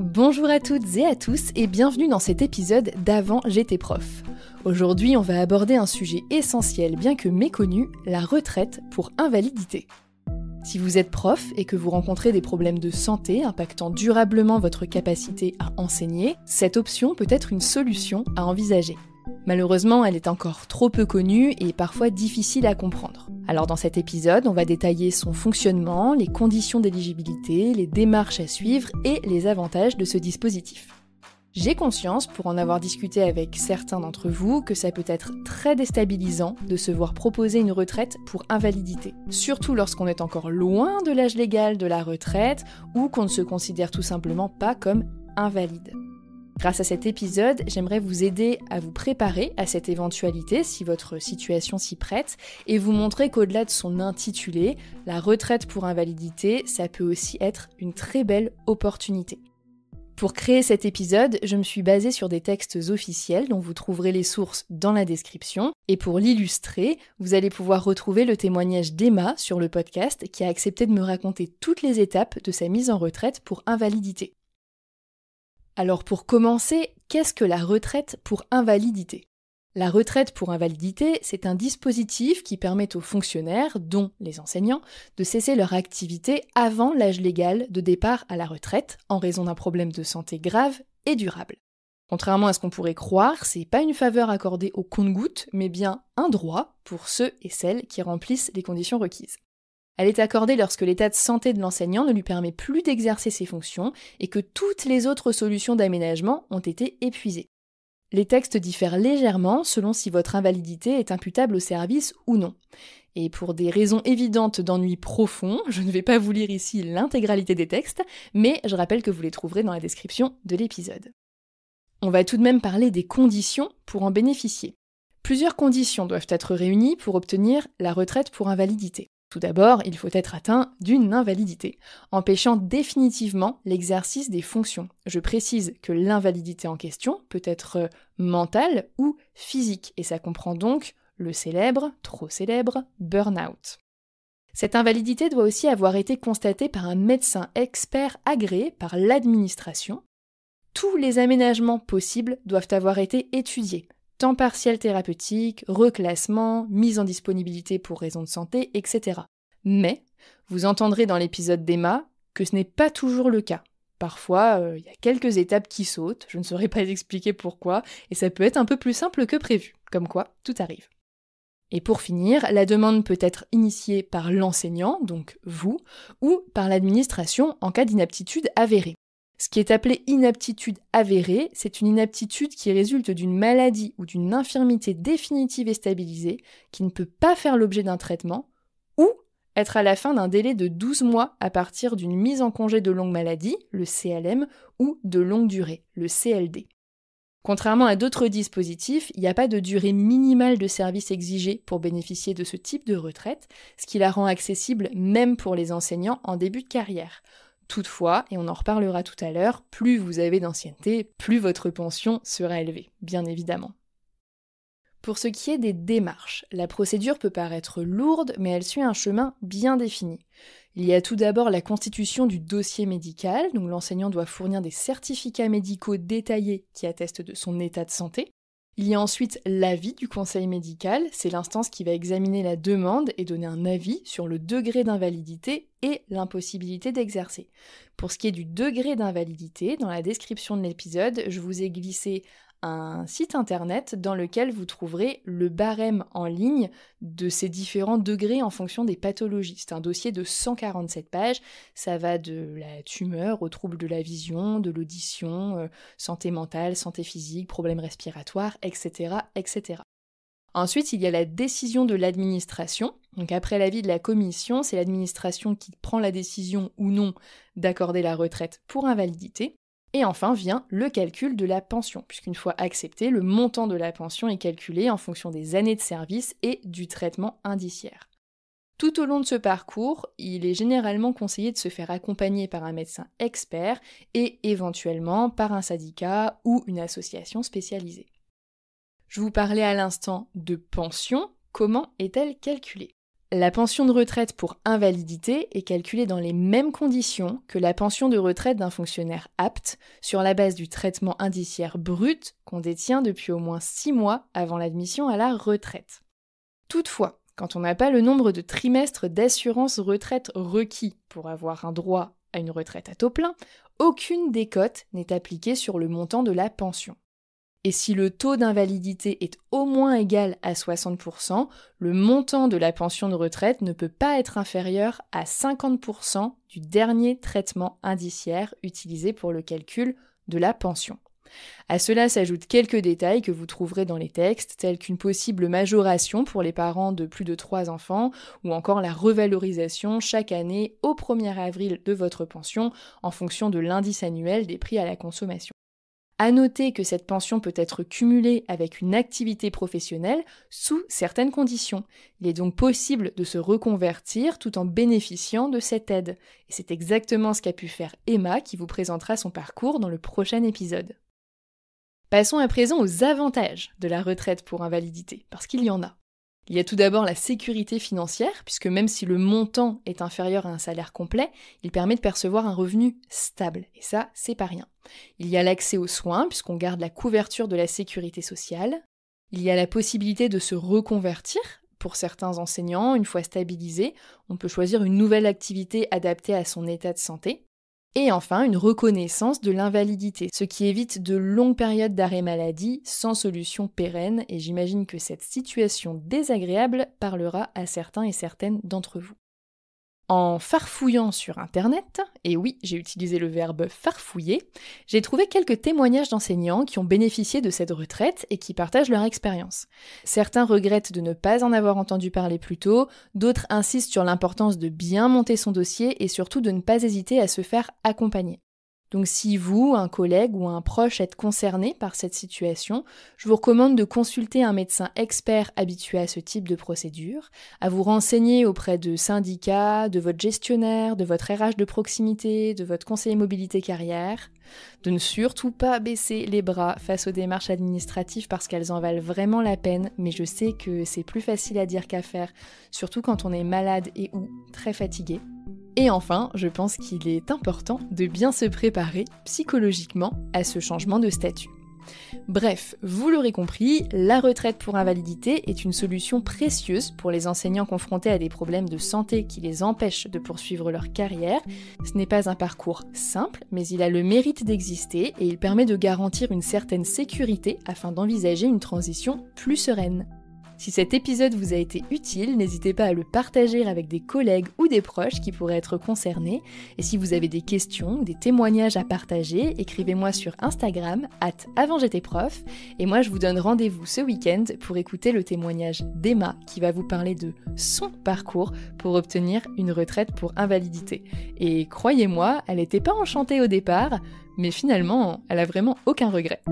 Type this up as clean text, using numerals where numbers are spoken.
Bonjour à toutes et à tous et bienvenue dans cet épisode d'Avant j'étais prof. Aujourd'hui, on va aborder un sujet essentiel bien que méconnu, la retraite pour invalidité. Si vous êtes prof et que vous rencontrez des problèmes de santé impactant durablement votre capacité à enseigner, cette option peut être une solution à envisager. Malheureusement, elle est encore trop peu connue et parfois difficile à comprendre. Alors dans cet épisode, on va détailler son fonctionnement, les conditions d'éligibilité, les démarches à suivre et les avantages de ce dispositif. J'ai conscience, pour en avoir discuté avec certains d'entre vous, que ça peut être très déstabilisant de se voir proposer une retraite pour invalidité. Surtout lorsqu'on est encore loin de l'âge légal de la retraite ou qu'on ne se considère tout simplement pas comme invalide. Grâce à cet épisode, j'aimerais vous aider à vous préparer à cette éventualité si votre situation s'y prête et vous montrer qu'au-delà de son intitulé, la retraite pour invalidité, ça peut aussi être une très belle opportunité. Pour créer cet épisode, je me suis basée sur des textes officiels dont vous trouverez les sources dans la description. Et pour l'illustrer, vous allez pouvoir retrouver le témoignage d'Emma sur le podcast qui a accepté de me raconter toutes les étapes de sa mise en retraite pour invalidité. Alors pour commencer, qu'est-ce que la retraite pour invalidité ? La retraite pour invalidité, c'est un dispositif qui permet aux fonctionnaires, dont les enseignants, de cesser leur activité avant l'âge légal de départ à la retraite en raison d'un problème de santé grave et durable. Contrairement à ce qu'on pourrait croire, c'est pas une faveur accordée au compte-gouttes, mais bien un droit pour ceux et celles qui remplissent les conditions requises. Elle est accordée lorsque l'état de santé de l'enseignant ne lui permet plus d'exercer ses fonctions et que toutes les autres solutions d'aménagement ont été épuisées. Les textes diffèrent légèrement selon si votre invalidité est imputable au service ou non. Et pour des raisons évidentes d'ennui profond, je ne vais pas vous lire ici l'intégralité des textes, mais je rappelle que vous les trouverez dans la description de l'épisode. On va tout de même parler des conditions pour en bénéficier. Plusieurs conditions doivent être réunies pour obtenir la retraite pour invalidité. Tout d'abord, il faut être atteint d'une invalidité, empêchant définitivement l'exercice des fonctions. Je précise que l'invalidité en question peut être mentale ou physique, et ça comprend donc le célèbre, trop célèbre, burn-out. Cette invalidité doit aussi avoir été constatée par un médecin expert agréé par l'administration. Tous les aménagements possibles doivent avoir été étudiés. Temps partiel thérapeutique, reclassement, mise en disponibilité pour raisons de santé, etc. Mais, vous entendrez dans l'épisode d'Emma que ce n'est pas toujours le cas. Parfois, il y a quelques étapes qui sautent, je ne saurais pas expliquer pourquoi, et ça peut être un peu plus simple que prévu, comme quoi tout arrive. Et pour finir, la demande peut être initiée par l'enseignant, donc vous, ou par l'administration en cas d'inaptitude avérée. Ce qui est appelé inaptitude avérée, c'est une inaptitude qui résulte d'une maladie ou d'une infirmité définitive et stabilisée, qui ne peut pas faire l'objet d'un traitement, ou être à la fin d'un délai de 12 mois à partir d'une mise en congé de longue maladie, le CLM, ou de longue durée, le CLD. Contrairement à d'autres dispositifs, il n'y a pas de durée minimale de service exigée pour bénéficier de ce type de retraite, ce qui la rend accessible même pour les enseignants en début de carrière. Toutefois, et on en reparlera tout à l'heure, plus vous avez d'ancienneté, plus votre pension sera élevée, bien évidemment. Pour ce qui est des démarches, la procédure peut paraître lourde, mais elle suit un chemin bien défini. Il y a tout d'abord la constitution du dossier médical, donc l'enseignant doit fournir des certificats médicaux détaillés qui attestent de son état de santé. Il y a ensuite l'avis du conseil médical, c'est l'instance qui va examiner la demande et donner un avis sur le degré d'invalidité et l'impossibilité d'exercer. Pour ce qui est du degré d'invalidité, dans la description de l'épisode, je vous ai glissé un site internet dans lequel vous trouverez le barème en ligne de ces différents degrés en fonction des pathologies. C'est un dossier de 147 pages, ça va de la tumeur aux troubles de la vision, de l'audition, santé mentale, santé physique, problèmes respiratoires, etc., etc. Ensuite, il y a la décision de l'administration. Donc après l'avis de la commission, c'est l'administration qui prend la décision ou non d'accorder la retraite pour invalidité. Et enfin vient le calcul de la pension, puisqu'une fois accepté, le montant de la pension est calculé en fonction des années de service et du traitement indiciaire. Tout au long de ce parcours, il est généralement conseillé de se faire accompagner par un médecin expert et éventuellement par un syndicat ou une association spécialisée. Je vous parlais à l'instant de pension. Comment est-elle calculée ? La pension de retraite pour invalidité est calculée dans les mêmes conditions que la pension de retraite d'un fonctionnaire apte sur la base du traitement indiciaire brut qu'on détient depuis au moins 6 mois avant l'admission à la retraite. Toutefois, quand on n'a pas le nombre de trimestres d'assurance retraite requis pour avoir un droit à une retraite à taux plein, aucune décote n'est appliquée sur le montant de la pension. Et si le taux d'invalidité est au moins égal à 60%, le montant de la pension de retraite ne peut pas être inférieur à 50% du dernier traitement indiciaire utilisé pour le calcul de la pension. À cela s'ajoutent quelques détails que vous trouverez dans les textes, tels qu'une possible majoration pour les parents de plus de 3 enfants, ou encore la revalorisation chaque année au 1er avril de votre pension en fonction de l'indice annuel des prix à la consommation. À noter que cette pension peut être cumulée avec une activité professionnelle sous certaines conditions. Il est donc possible de se reconvertir tout en bénéficiant de cette aide. Et c'est exactement ce qu'a pu faire Emma qui vous présentera son parcours dans le prochain épisode. Passons à présent aux avantages de la retraite pour invalidité, parce qu'il y en a. Il y a tout d'abord la sécurité financière, puisque même si le montant est inférieur à un salaire complet, il permet de percevoir un revenu stable, et ça, c'est pas rien. Il y a l'accès aux soins, puisqu'on garde la couverture de la sécurité sociale. Il y a la possibilité de se reconvertir. Pour certains enseignants, une fois stabilisés, on peut choisir une nouvelle activité adaptée à son état de santé. Et enfin, une reconnaissance de l'invalidité, ce qui évite de longues périodes d'arrêt maladie sans solution pérenne, et j'imagine que cette situation désagréable parlera à certains et certaines d'entre vous. En farfouillant sur internet, et oui, j'ai utilisé le verbe farfouiller, j'ai trouvé quelques témoignages d'enseignants qui ont bénéficié de cette retraite et qui partagent leur expérience. Certains regrettent de ne pas en avoir entendu parler plus tôt, d'autres insistent sur l'importance de bien monter son dossier et surtout de ne pas hésiter à se faire accompagner. Donc si vous, un collègue ou un proche êtes concerné par cette situation, je vous recommande de consulter un médecin expert habitué à ce type de procédure, à vous renseigner auprès de syndicats, de votre gestionnaire, de votre RH de proximité, de votre conseiller mobilité carrière, de ne surtout pas baisser les bras face aux démarches administratives parce qu'elles en valent vraiment la peine, mais je sais que c'est plus facile à dire qu'à faire, surtout quand on est malade et ou très fatigué. Et enfin, je pense qu'il est important de bien se préparer psychologiquement à ce changement de statut. Bref, vous l'aurez compris, la retraite pour invalidité est une solution précieuse pour les enseignants confrontés à des problèmes de santé qui les empêchent de poursuivre leur carrière. Ce n'est pas un parcours simple, mais il a le mérite d'exister et il permet de garantir une certaine sécurité afin d'envisager une transition plus sereine. Si cet épisode vous a été utile, n'hésitez pas à le partager avec des collègues ou des proches qui pourraient être concernés. Et si vous avez des questions ou des témoignages à partager, écrivez-moi sur Instagram @avantj'étaisprof. Et moi, je vous donne rendez-vous ce week-end pour écouter le témoignage d'Emma qui va vous parler de son parcours pour obtenir une retraite pour invalidité. Et croyez-moi, elle n'était pas enchantée au départ, mais finalement, elle a vraiment aucun regret.